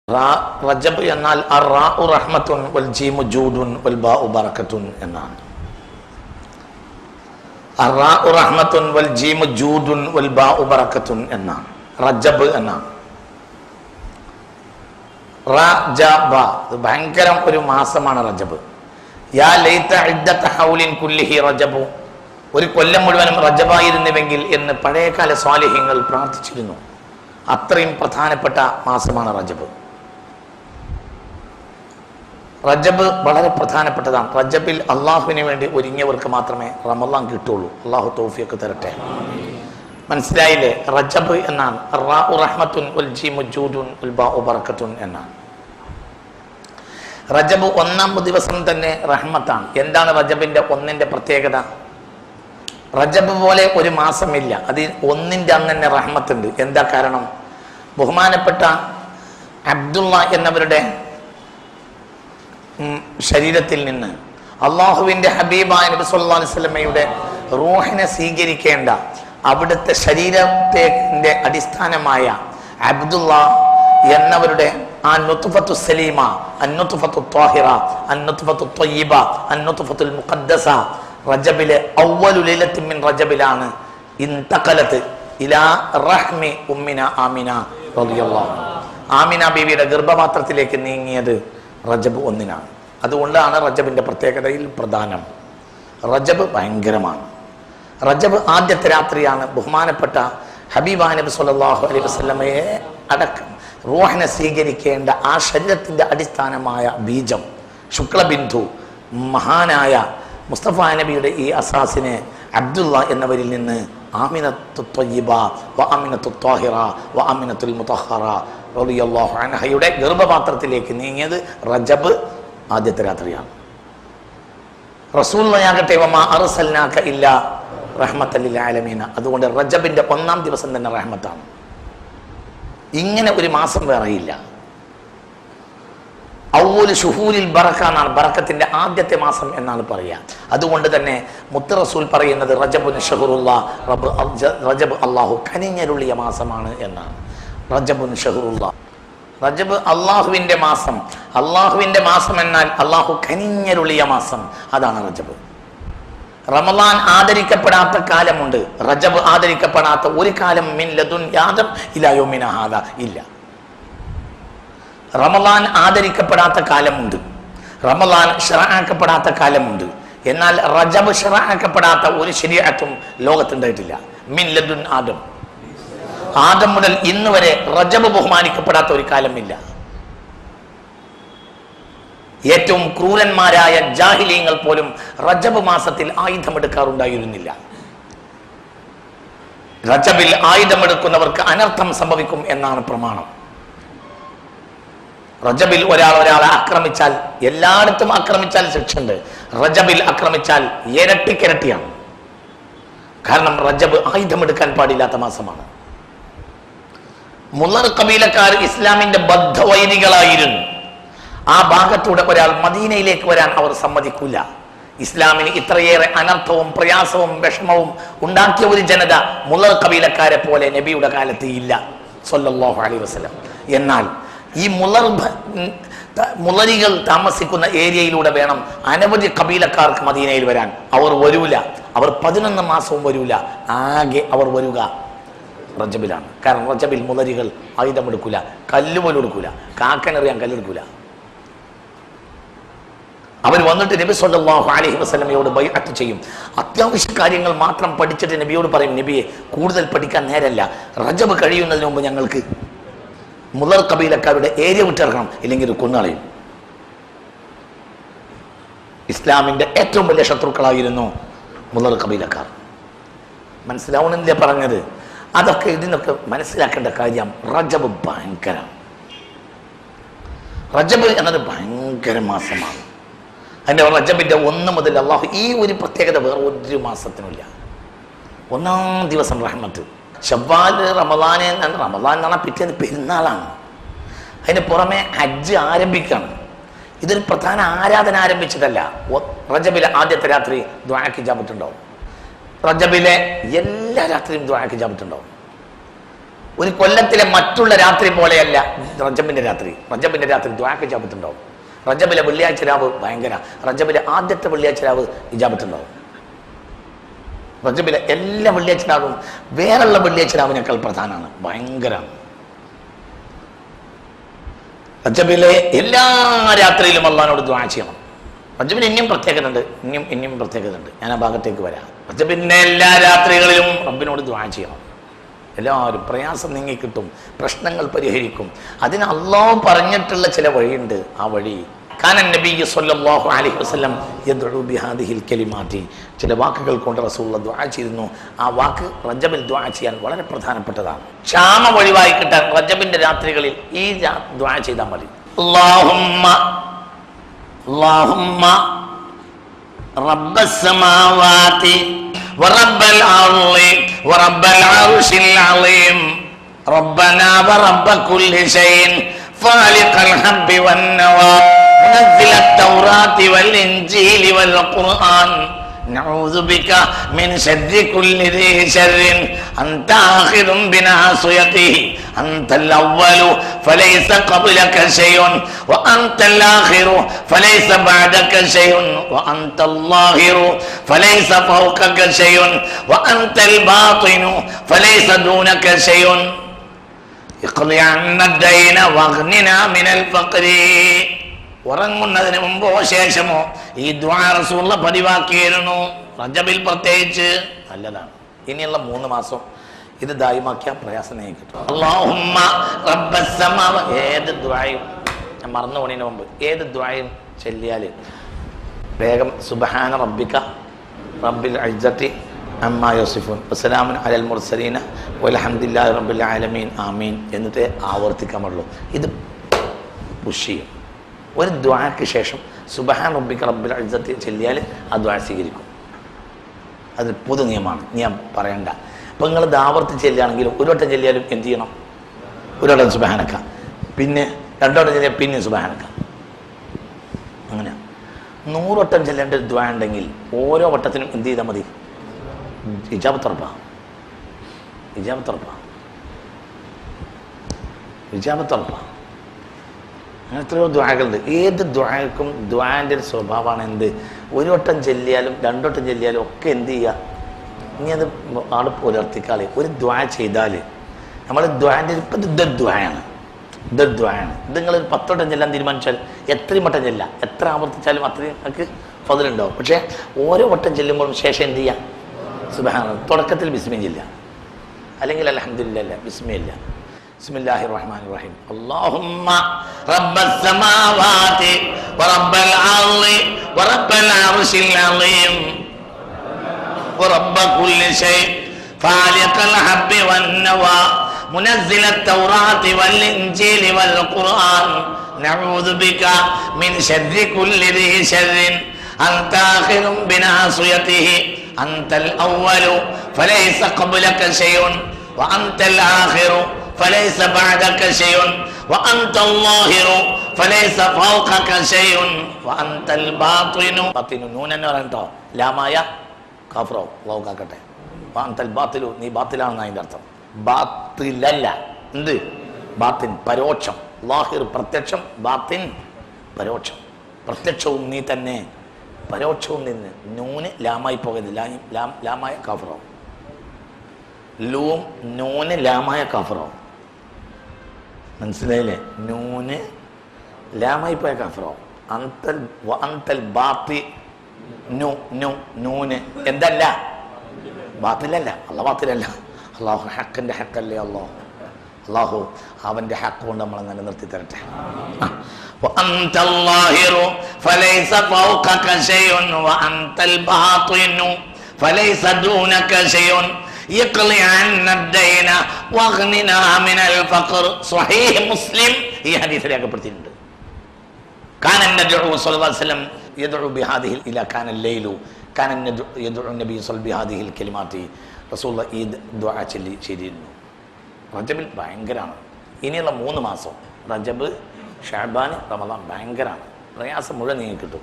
റജബ് എന്നാൽ അറാഉ റഹ്മത്തുൻ വൽ ജീമു ജൂദുൻ വൽ ബാഉ ബറകത്തുൻ എന്നാണ്. അറാഉ റഹ്മത്തുൻ വൽ ജീമു ജൂദുൻ വൽ ബാഉ ബറകത്തുൻ എന്നാണ് റജബ് എന്നാണ്. റജബ ഭയങ്കരം ഒരു മാസമാണ് റജബ്. യാ ലൈത ഇദ്ദത ഹൗലിൻ കുല്ലിഹി റജബു, ഒരു കൊല്ലം മുഴുവനും റജബായിരുന്നുവെങ്കിൽ എന്ന് പഴയകാല സ്വാലിഹ്യങ്ങൾ പ്രാർത്ഥിച്ചിരുന്നു. അത്രയും പ്രധാനപ്പെട്ട മാസമാണ് റജബ്. റജബ് വളരെ പ്രധാനപ്പെട്ടതാണ്. റജബിൽ അള്ളാഹുവിന് വേണ്ടി ഒരുങ്ങിയവർക്ക് മാത്രമേ റമളാൻ കിട്ടുള്ളൂ. അള്ളാഹു തൗഫീഖ് തരട്ടെ. മനസ്സിലായില്ലേ? റജബ് എന്നാണ് അറാഉ റഹ്മത്തുൻ വൽ ജീമു ജൂദുൻ വൽ ബാഉ ബറകത്തുൻ എന്നാണ്. റജബ് ഒന്നാം ദിവസം തന്നെ റഹ്മത്താണ്. എന്താണ് റജബിന്റെ ഒന്നിന്റെ പ്രത്യേകത? റജബ് പോലെ ഒരു മാസമില്ല, അത് ഒന്നിന്റെ അന്ന് തന്നെ റഹ്മത്തുണ്ട്. എന്താ കാരണം? ബഹുമാനപ്പെട്ട അബ്ദുള്ള എന്നവരുടെ ശരീരത്തിൽ നിന്ന് അള്ളാഹുവിന്റെ ഹബീബായ നബി സല്ലല്ലാഹു അലൈഹി വസല്ലമയുടെ റൂഹിനെ സ്വീകരിക്കേണ്ട അവിടുത്തെ ശരീരത്തിന്റെ അടിസ്ഥാനമായ അബ്ദുള്ള എന്നവരുടെ ആ നുത്ഫത്തു സലീമ, അന്നുത്ഫത്തു ത്വാഹിറ, അന്നുത്ഫത്തു ത്വയ്യിബ, അന്നുത്ഫത്തുൽ മുഖദ്ദസ റജബിലെ അവ്വലു ലൈലത്തിൻ മിൻ റജബിലാണ് ഇൻതഖലത്ത് ഇലാ റഹ്മി ഉമ്മിന ആമിന റളിയല്ലാഹു അൻഹ. ആമിന ബീവിയുടെ ഗർഭപാത്രത്തിലേക്ക് നീങ്ങിയത് റജബ് ഒന്നിനാണ്. അതുകൊണ്ടാണ് റജബിന്റെ പ്രത്യേകതയിൽ പ്രധാനം. റജബ് ഭയങ്കരമാണ്. റജബ് ആദ്യത്തെ രാത്രിയാണ് ബഹുമാനപ്പെട്ട ഹബീബായ നബി സല്ലല്ലാഹു അലൈഹി വസല്ലമയെ അടക്കം റൂഹിനെ സ്വീകരിക്കേണ്ട ആ ശരീരത്തിന്റെ അടിസ്ഥാനമായ ബീജം ശുക്ലബിന്ദു മഹാനായ മുസ്തഫ നബിയുടെ ഈ അസാസിനെ അബ്ദുള്ള എന്നവരിൽ നിന്ന് ആമിനത്തു ത്വയ്യിബ വ ആമിനത്തു ത്വാഹിറ വ ആമിനത്തുൽ മുതഹറ റളിയല്ലാഹു അൻഹയുടെ ഗർഭപാത്രത്തിലേക്ക് നീങ്ങിയത് റജബ് ആദ്യത്തെ രാത്രിയാണ്. റസൂലുള്ളാഹിയാകട്ടെ വമാ അർസൽനാക ഇല്ലാ റഹ്മത്തൽ ലിൽ ആലമീന. അതുകൊണ്ട് റജബിന്റെ ഒന്നാം ദിവസം തന്നെ റഹ്മത്താണ്. ഇങ്ങനെ ഒരു മാസം വേറെയില്ല. അവ്വലു ശുഹൂരിൽ ബറക എന്നാണ്, ബറക്കത്തിന്റെ ആദ്യത്തെ മാസം എന്നാണ് പറയുക. അതുകൊണ്ട് തന്നെ മുത്ത് റസൂൽ പറയുന്നത് റജബുൻ ഷഹറുല്ലാ, റജബ് അള്ളാഹു കനിഞ്ഞരുളിയ മാസമാണ് എന്നാണ്. റജബുൻ ഷഹറുല്ലാ, റജബ് അള്ളാഹുവിന്റെ മാസം. അള്ളാഹുവിന്റെ മാസം എന്നാൽ അള്ളാഹു കനിഞ്ഞരുളിയ മാസം, അതാണ് റജബ്. റമളാൻ ആദരിക്കപ്പെടാത്ത കാലമുണ്ട്, റജബ് ആദരിക്കപ്പെടാത്ത ഒരു കാലം മിൻ ലദുൻ ആദം ഇലാ യൗമിന ഹാദാ ഇല്ല. റമളാൻ ആദരിക്കപ്പെടാത്ത കാലമുണ്ട്, റമളാൻ ശറഅക്കപ്പെടാത്ത കാലമുണ്ട്. എന്നാൽ റജബ് ശറഅക്കപ്പെടാത്ത ഒരു ശരീഅത്തും ലോകത്തുണ്ടായിട്ടില്ല. മിൻ ലദുൻ ആദം, ആദം മുതൽ ഇന്ന് വരെ റജബ് ബഹുമാനിക്കപ്പെടാത്ത ഒരു കാലമില്ല. ഏറ്റവും ക്രൂരന്മാരായ ജാഹിലീങ്ങൾ പോലും റജബ് മാസത്തിൽ ആയുധമെടുക്കാറുണ്ടായിരുന്നില്ല. റജബിൽ ആയുധമെടുക്കുന്നവർക്ക് അനർത്ഥം സംഭവിക്കും എന്നാണ് പ്രമാണം. റജബിൽ ഒരാളെ ആക്രമിച്ചാൽ, എല്ലായിടത്തും ആക്രമിച്ചാൽ ശിക്ഷയുണ്ട്. റജബിൽ ആക്രമിച്ചാൽ ഇരട്ടിക്കിരട്ടിയാണ്. കാരണം റജബ് ആയുധമെടുക്കാൻ പാടില്ലാത്ത മാസമാണ്. മുളർ കബീലക്കാർ ഇസ്ലാമിന്റെ ബദ്ധവൈരികളായിരുന്നു. ആ ഭാഗത്തൂടെ ഒരാൾ മദീനയിലേക്ക് വരാൻ അവർ സമ്മതിക്കൂല. ഇസ്ലാമിന് ഇത്രയേറെ അനർത്ഥവും പ്രയാസവും വിഷമവും ഉണ്ടാക്കിയ ഒരു ജനത മുളർ കബീലക്കാരെ പോലെ നബിയുടെ കാലത്ത് ഇല്ല സല്ലല്ലാഹു അലൈഹി വസല്ലം. എന്നാൽ ഈ മുളരികൾ താമസിക്കുന്ന ഏരിയയിലൂടെ വേണം അനവധി കബീലക്കാർക്ക് മദീനയിൽ വരാൻ. അവർ വരൂല, അവർ 11 മാസവും വരൂല. ആകെ അവർ വരിക റജബിലാണ്. കാരണം റജബിൽ മുളരികൾ ആയുധമെടുക്കൂല, കല്ല് പോലും എടുക്കൂല, കാക്കനെറിയാൻ കല്ലെടുക്കൂല. അവർ വന്നിട്ട് നബി സല്ലല്ലാഹു അലൈഹി വസല്ലമയോട് ബൈഅത്ത് ചെയ്യും. അത്യാവശ്യ കാര്യങ്ങൾ മാത്രം പഠിച്ചിട്ട് നബിയോട് പറയും, നബിയെ കൂടുതൽ പഠിക്കാൻ നേരല്ല, റജബ് കഴിയുന്നതിന് മുമ്പ് ഞങ്ങൾക്ക് മുളർ കബീലക്കാരുടെ ഏരിയ വിട്ടിറക്കണം, ഇല്ലെങ്കിൽ കൊന്നുകളയും. ഇസ്ലാമിന്റെ ഏറ്റവും വലിയ ശത്രുക്കളായിരുന്നു മുളർ കബീലക്കാർ. മനസ്സിലാവണമെന്നില്ല പറഞ്ഞത്? അതൊക്കെ ഇതിനൊക്കെ മനസ്സിലാക്കേണ്ട കാര്യം. റജബ് ഭയങ്കര, റജബ് എന്നത് ഭയങ്കര മാസമാണ്. അതിൻ്റെ റജബിന്റെ 1 മുതൽ അള്ളാഹു ഈ ഒരു പ്രത്യേകത വേറെ ഒരു മാസത്തിനുമില്ല. ഒന്നാം ദിവസം റഹ്മത്ത്. ശവ്വാൽ, റമളാൻ എന്ന് പറഞ്ഞാൽ പിറ്റേന്ന് പെരുന്നാളാണ്. അതിന് പുറമെ ഹജ്ജ് ആരംഭിക്കുകയാണ്. ഇതൊരു പ്രധാന ആരാധന ആരംഭിച്ചിട്ടല്ല. റജബിലെ ആദ്യത്തെ രാത്രി ദുആക്ക് ഇജാബത്ത് ഉണ്ടാവും. റജബിലെ എല്ലാ രാത്രിയും ദുആക്ക് ഇജാബത്ത് ഉണ്ടാവും. ഒരു കൊല്ലത്തിലെ മറ്റുള്ള രാത്രി പോലെയല്ല റജബിന്റെ രാത്രി. റജബിന്റെ രാത്രി ദ്വാക്ക് ഇജാബത്തുണ്ടാവും. റജബിലെ വെള്ളിയാഴ്ച രാവ് ഭയങ്കര, റജബിലെ ആദ്യത്തെ വെള്ളിയാഴ്ച രാവ് ഇജാബത്തുണ്ടാവും. റജബിലെ എല്ലാ വെള്ളിയാഴ്ച രാവും വേറെയുള്ള വെള്ളിയാഴ്ച രാവിനേക്കാൾ പ്രധാനമാണ്, ഭയങ്കരമാണ്. റജബിലെ എല്ലാ രാത്രിയിലും അള്ളാഹിനോട് ദുആ ചെയ്യണം. റജബിന് ഇനിയും പ്രത്യേകത ഉണ്ട്, ഇനിയും പ്രത്യേകത ഉണ്ട്. ഞാൻ ആ ഭാഗത്തേക്ക് വരാം. റജബിന്റെ എല്ലാ രാത്രികളിലും റബ്ബിനോട് ദുആ ചെയ്യണം. എല്ലാവരും പ്രയാസം നീങ്ങിക്കിട്ടും, പ്രശ്നങ്ങൾ പരിഹരിക്കും. അതിന് അള്ളാഹു പറഞ്ഞിട്ടുള്ള ചില വഴിയുണ്ട്. ആ വഴി കാനൻ നബി സല്ലല്ലാഹു അലൈഹി വസല്ലം യദ്ഉ ബിഹാദിഹിൽ കലിമാതി, ചില വാക്കുകൾ കൊണ്ട് റസൂലുള്ളാഹി ദുആ ചെയ്തിരുന്നു. ആ വാക്ക് റജബിൽ ദുആ ചെയ്യാൻ വളരെ പ്രധാനപ്പെട്ടതാണ്. ക്ഷാമം ഒഴിവായി കിട്ടാൻ റജബിന്റെ രാത്രികളിൽ ഈ ദുആ ചെയ്താൽ മതി. അല്ലാഹുമ്മ റബ്ബസ് സമാവാതി വറബ്ബൽ അർളി വറബ്ബൽ അർശിൽ അളീം റബ്ബനാ വറബ്ബ കുല്ലി ഷൈഇൻ ഫാലിഖൽ ഹബ്ബി വന്നവാ മുനസ്സില التوراة والإنجيل والقرآن نعوذ بك من شر كل ذي شر أنت آخذ بناصيته أنت الأول فليس قبلك شيء وأنت الآخر فليس بعدك شيء وأنت الظاهر فليس فوقك شيء وأنت الباطن فليس دونك شيء اقضي عنا الدين واغننا من الفقر. ഉറങ്ങുന്നതിന് മുമ്പോ ശേഷമോ ഈ ദുആ റസൂലുള്ളാഹി പതിവാക്കിയിരുന്നു. റജബിൽ പ്രത്യേകിച്ച് നല്ലതാണ്. ഇനിയുള്ള 3 മാസം ഇത് ദായിമാക്കിയാൽ പ്രയാസം നീങ്ങിക്കിട്ടും. അല്ലാഹുമ്മ റബ്ബസ് സമാവ, ഏത് ദുആയും ഞാൻ മറന്നു പോണതിന് മുമ്പ് ഏത് ദുആയും ചൊല്ലിയാൽ വേഗം സുബ്ഹാന റബ്ബിക റബ്ബിൽ ഇസ്സത്തി അമ്മാ യസിഫൂൻ വസ്സലാമുൻ അലൽ മുർസലീന വൽഹംദുലില്ലാഹി റബ്ബിൽ ആലമീൻ ആമീൻ എന്നിട്ട് ആവർത്തിക്കാൻ പാടുള്ളൂ. ഇത് പുഷ് ചെയ്യും. ഒരു ദുആക്ക് ശേഷം സുബ്ഹാന റബ്ബിക റബ്ബിൽ ഇസ്സത്തി ചൊല്ലിയാൽ ആ ദുആ സ്വീകരിക്കും. അത് പൊതു നിയമമാണ്, ഞാൻ പറയണ്ട. അപ്പോൾ നിങ്ങൾ ആവർത്തിച്ച് ചെല്ലുകയാണെങ്കിലും ഒരു വട്ടം ചെല്ലിയാലും എന്ത് ചെയ്യണം? ഒരു വട്ടം സുബ്ഹാനക, പിന്നെ 2 വട്ടം ചെല്ലിയാൽ പിന്നെ സുബ്ഹാനക. അങ്ങനെ 100 വട്ടം ചെല്ലേണ്ട ഒരു ദുആ ഉണ്ടെങ്കിൽ ഓരോ വട്ടത്തിനും എന്ത് ചെയ്താൽ മതി? ഇജാബത്തുറപ്പാ. അങ്ങനെ എത്രയോ ദുആകളുണ്ട്. ഏത് ദുആക്കും ദുആൻ്റെ ഒരു സ്വഭാവമാണ് എന്ത്? ഒരു വട്ടം ചെല്ലിയാലും 2 വട്ടം ചെല്ലിയാലും ഒക്കെ എന്ത് ചെയ്യുക? ഇനി അത് ആൾ പുലർത്തിക്കാളി. ഒരു ദുആ ചെയ്താൽ നമ്മൾ ദുആൻ്റെ ഇതൊരു ദുആയാണ്. ഇത് നിങ്ങൾ 10 വട്ടം ചെല്ലാൻ തീരുമാനിച്ചാൽ എത്രയും വട്ടം ചെല്ലാം, എത്ര ആവർത്തിച്ചാലും അത്രയും നമുക്ക് ഫضലുണ്ടാവും. പക്ഷേ ഓരോ വട്ടം ചെല്ലുമ്പോഴും ശേഷം എന്ത് ചെയ്യുക? സുബ്ഹാനല്ലാഹ്. തുടക്കത്തിൽ ബിസ്മി ചൊല്ലുക, അല്ലെങ്കിൽ അൽഹംദുലില്ലാഹ് ബിസ്മില്ല. ബിസ്മില്ലാഹിർ റഹ്മാനിർ റഹീം. അല്ലാഹുമ്മ റബ്ബസ് സമാവാതി വറബ്ബൽ അർളി വറബ്ബൽ അർശിൽ അളീം വറബ്ബ കുല്ലി ഷൈഇൻ ഫാലിഖൽ ഹബ്ബി വന്നവാ മുനസ്സില التوراة والإنجيل والقرآن نعوذ بك من شر كل ذي شر أنت آخذ بناصيته أنت الأول فليس قبلك شيء وأنت الآخر فليس بعدك شيء وأنت الظاهر فليس فوقك شيء وأنت الباطن. നൂൻ എന്ന് പറഞ്ഞോ ലാമായ കാഫറോ അല്ലാഹു കാക്കട്ടെ. വഅന്തൽ ബാത്തിലു, നീ ബാത്തിലാണെന്ന് അതിൻ്റെ അർത്ഥം. ബാത്തിലല്ല, എന്ത്? ബാത്തിൻ പരോക്ഷം. ലാഹിർ പ്രത്യക്ഷം, ബാത്തിൻ പരോക്ഷം. പ്രത്യക്ഷവും നീ തന്നെ, പരോക്ഷവും നിന്ന്. നൂന് ലാമായി പോകരുത്, ലാമായ കാഫറോ. ലൂം നൂന് ലാമായ കാഫറോ. മനസ്സിലായില്ലേ? നൂന് ലാമായി പോയ കാഫറോ. അന്തൽ ബാത്തി നൂന് എന്തല്ല? ബാത്തിലല്ല. ബാത്തിലല്ല. അള്ളാഹു ഹക്കിൻ്റെ ഹക്കല്ലേ അള്ളാഹു അവൻ്റെ ഹക്ക് കൊണ്ട് നമ്മളെ നിലനിർത്തി തരട്ടെ. وأنت الظاهر فليس فوقك شيء وأنت الباطن فليس دونك شيء يقضي عنا الدين واغننا من الفقر. صحيح مسلم ഈ ഹദീസിൽ രേഖപ്പെടുത്തിയിട്ടുണ്ട്. كان النبي صلى الله عليه وسلم يدعو بهذه إلى كان الليل كان يدعو النبي صلى الله عليه وسلم بهذه الكلمات. റസൂൽ ഈ ദുആ ചെയ്തിരുന്നു. റജബിൽ ഭയങ്കരമാണ്. ഇനിയുള്ള 3 മാസം റജബ്, ഷഅബാൻ, റമദാൻ ഭയങ്കരമാണ്. പ്രയാസം മുഴുവൻ നീങ്ങി കിട്ടും.